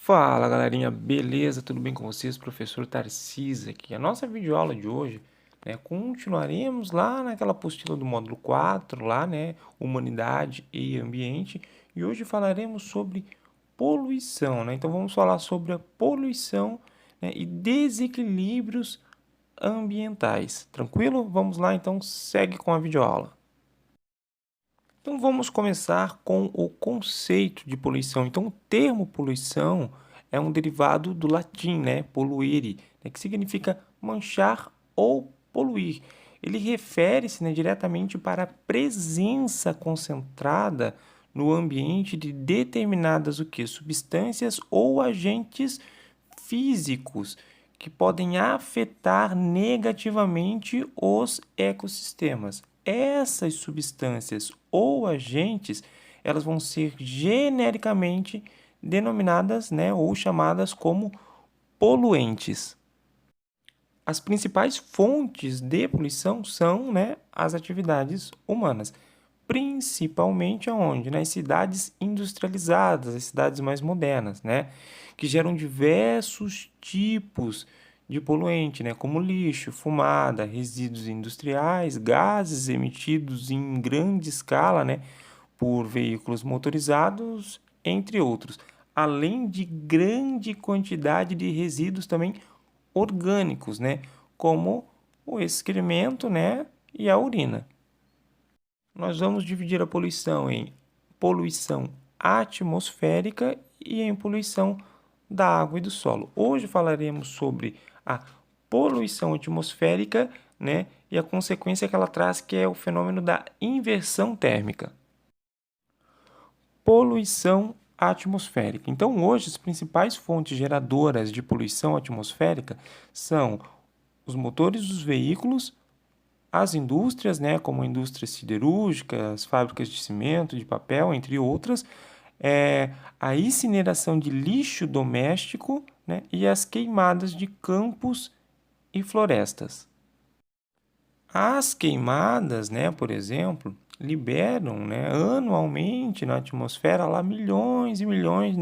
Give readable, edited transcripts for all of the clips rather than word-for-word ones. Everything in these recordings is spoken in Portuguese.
Fala galerinha, beleza? Tudo bem com vocês? Professor Tarcísio aqui. A nossa videoaula de hoje, continuaremos lá naquela apostila do módulo 4, lá, Humanidade e Ambiente, e hoje falaremos sobre poluição, Então vamos falar sobre a poluição, e desequilíbrios ambientais. Tranquilo? Vamos lá, então segue com a videoaula. Então vamos começar com o conceito de poluição. Então o termo poluição é um derivado do latim, poluire, que significa manchar ou poluir. Ele refere-se, diretamente para a presença concentrada no ambiente de determinadas substâncias ou agentes físicos que podem afetar negativamente os ecossistemas. Essas substâncias ou agentes, elas vão ser genericamente denominadas, ou chamadas como poluentes. As principais fontes de poluição são, as atividades humanas, principalmente aonde? Nas cidades industrializadas, as cidades mais modernas, que geram diversos tipos de poluente, como lixo, fumada, resíduos industriais, gases emitidos em grande escala, por veículos motorizados, entre outros, além de grande quantidade de resíduos também orgânicos, como o excremento, e a urina. Nós vamos dividir a poluição em poluição atmosférica e em poluição da água e do solo. Hoje falaremos sobre a poluição atmosférica, e a consequência que ela traz, que é o fenômeno da inversão térmica. Poluição atmosférica. Então, hoje, as principais fontes geradoras de poluição atmosférica são os motores dos veículos, as indústrias, como a indústria siderúrgica, as fábricas de cimento, de papel, entre outras, a incineração de lixo doméstico, e as queimadas de campos e florestas. As queimadas, por exemplo, liberam, anualmente na atmosfera lá milhões e milhões,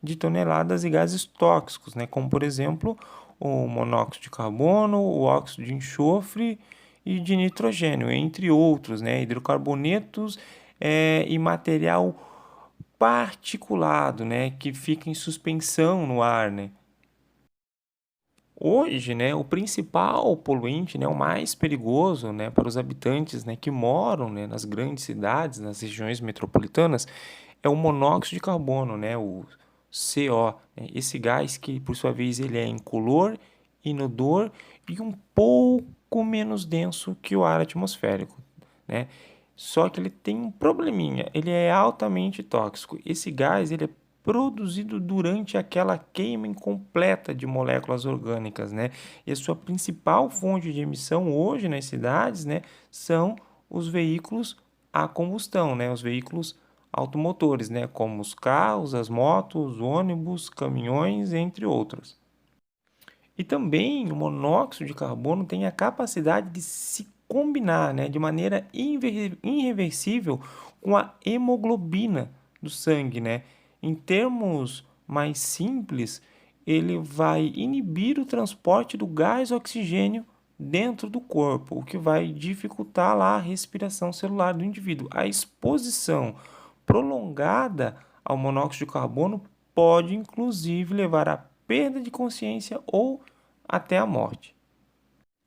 de toneladas de gases tóxicos, como por exemplo o monóxido de carbono, o óxido de enxofre e de nitrogênio, entre outros, hidrocarbonetos e material particulado, que fica em suspensão no ar, Hoje, o principal poluente, o mais perigoso, para os habitantes, que moram, nas grandes cidades, nas regiões metropolitanas, é o monóxido de carbono, o CO. Esse gás que, por sua vez, ele é incolor, inodor e um pouco menos denso que o ar atmosférico, Só que ele tem um probleminha, ele é altamente tóxico. Esse gás, ele é produzido durante aquela queima incompleta de moléculas orgânicas, E a sua principal fonte de emissão hoje nas cidades, são os veículos a combustão, os veículos automotores, como os carros, as motos, ônibus, caminhões, entre outros. E também o monóxido de carbono tem a capacidade de se combinar, de maneira irreversível com a hemoglobina do sangue, Em termos mais simples, ele vai inibir o transporte do gás oxigênio dentro do corpo, o que vai dificultar lá a respiração celular do indivíduo. A exposição prolongada ao monóxido de carbono pode, inclusive, levar à perda de consciência ou até a morte.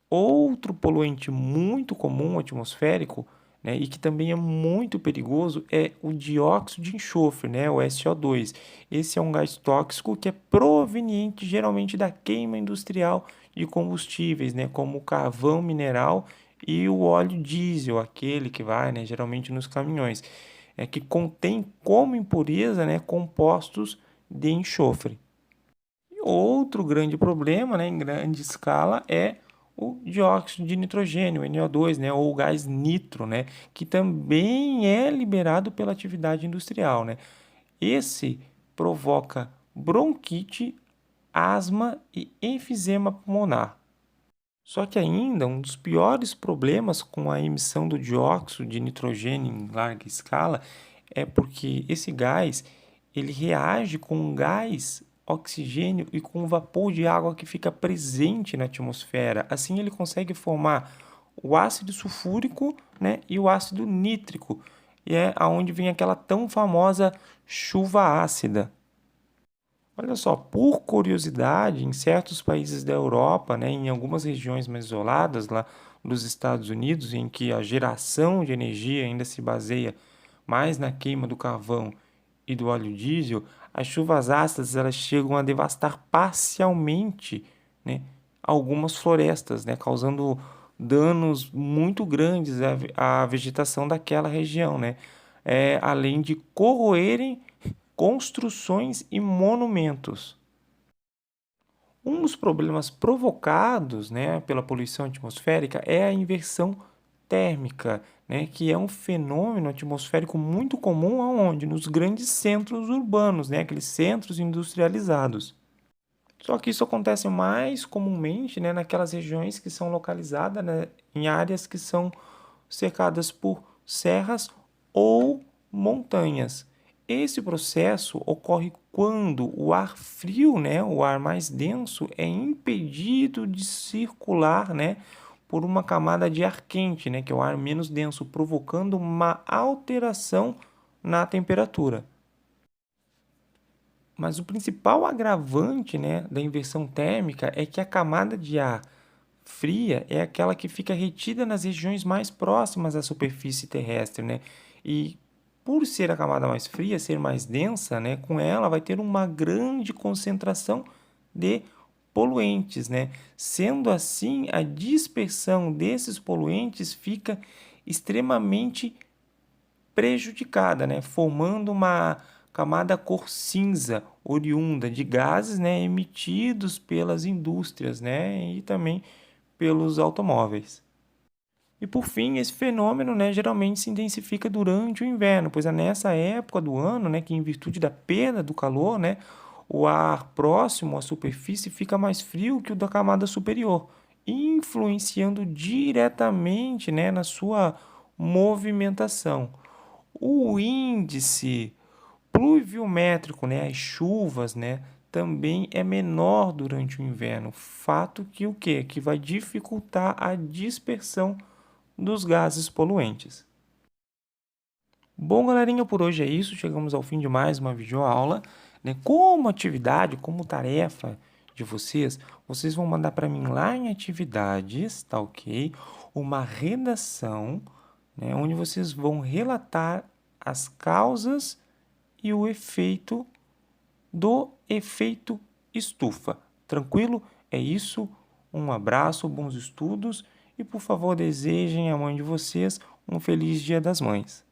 Outro poluente muito comum atmosférico, e que também é muito perigoso, é o dióxido de enxofre, o SO2. Esse é um gás tóxico que é proveniente geralmente da queima industrial de combustíveis, como o carvão mineral e o óleo diesel, aquele que vai, geralmente nos caminhões, que contém como impureza, compostos de enxofre. E outro grande problema, em grande escala, é o dióxido de nitrogênio, NO2, ou o gás nitro, que também é liberado pela atividade industrial, Esse provoca bronquite, asma e enfisema pulmonar. Só que ainda um dos piores problemas com a emissão do dióxido de nitrogênio em larga escala é porque esse gás ele reage com um gás oxigênio e com o vapor de água que fica presente na atmosfera. Assim ele consegue formar o ácido sulfúrico, né, e o ácido nítrico, e é aonde vem aquela tão famosa chuva ácida. Olha só, por curiosidade, em certos países da Europa, né, em algumas regiões mais isoladas lá dos Estados Unidos, em que a geração de energia ainda se baseia mais na queima do carvão e do óleo diesel, as chuvas ácidas elas chegam a devastar parcialmente, né, algumas florestas, né, causando danos muito grandes à vegetação daquela região, né, além de corroerem construções e monumentos. Um dos problemas provocados, né, pela poluição atmosférica é a inversão térmica, né, que é um fenômeno atmosférico muito comum aonde? Nos grandes centros urbanos, né, aqueles centros industrializados. Só que isso acontece mais comumente, né, naquelas regiões que são localizadas, né, em áreas que são cercadas por serras ou montanhas. Esse processo ocorre quando o ar frio, né, o ar mais denso, é impedido de circular, né, por uma camada de ar quente, né, que é o ar menos denso, provocando uma alteração na temperatura. Mas o principal agravante, né, da inversão térmica é que a camada de ar fria é aquela que fica retida nas regiões mais próximas à superfície terrestre, né? E por ser a camada mais fria, ser mais densa, né, com ela vai ter uma grande concentração de poluentes, né? Sendo assim, a dispersão desses poluentes fica extremamente prejudicada, né? Formando uma camada cor cinza oriunda de gases, né, emitidos pelas indústrias, né, e também pelos automóveis. E por fim, esse fenômeno, né, geralmente se intensifica durante o inverno, pois é nessa época do ano, né, que em virtude da perda do calor, né, o ar próximo à superfície fica mais frio que o da camada superior, influenciando diretamente, né, na sua movimentação. O índice pluviométrico, né, as chuvas, né, também é menor durante o inverno. Fato que o quê? Que vai dificultar a dispersão dos gases poluentes. Bom, galerinha, por hoje é isso. Chegamos ao fim de mais uma videoaula, né? Como atividade, como tarefa de vocês, vocês vão mandar para mim lá em atividades, tá ok? Uma redação, né, onde vocês vão relatar as causas e o efeito do efeito estufa. Tranquilo? É isso. Um abraço, bons estudos e, por favor, desejem à mãe de vocês um feliz Dia das Mães.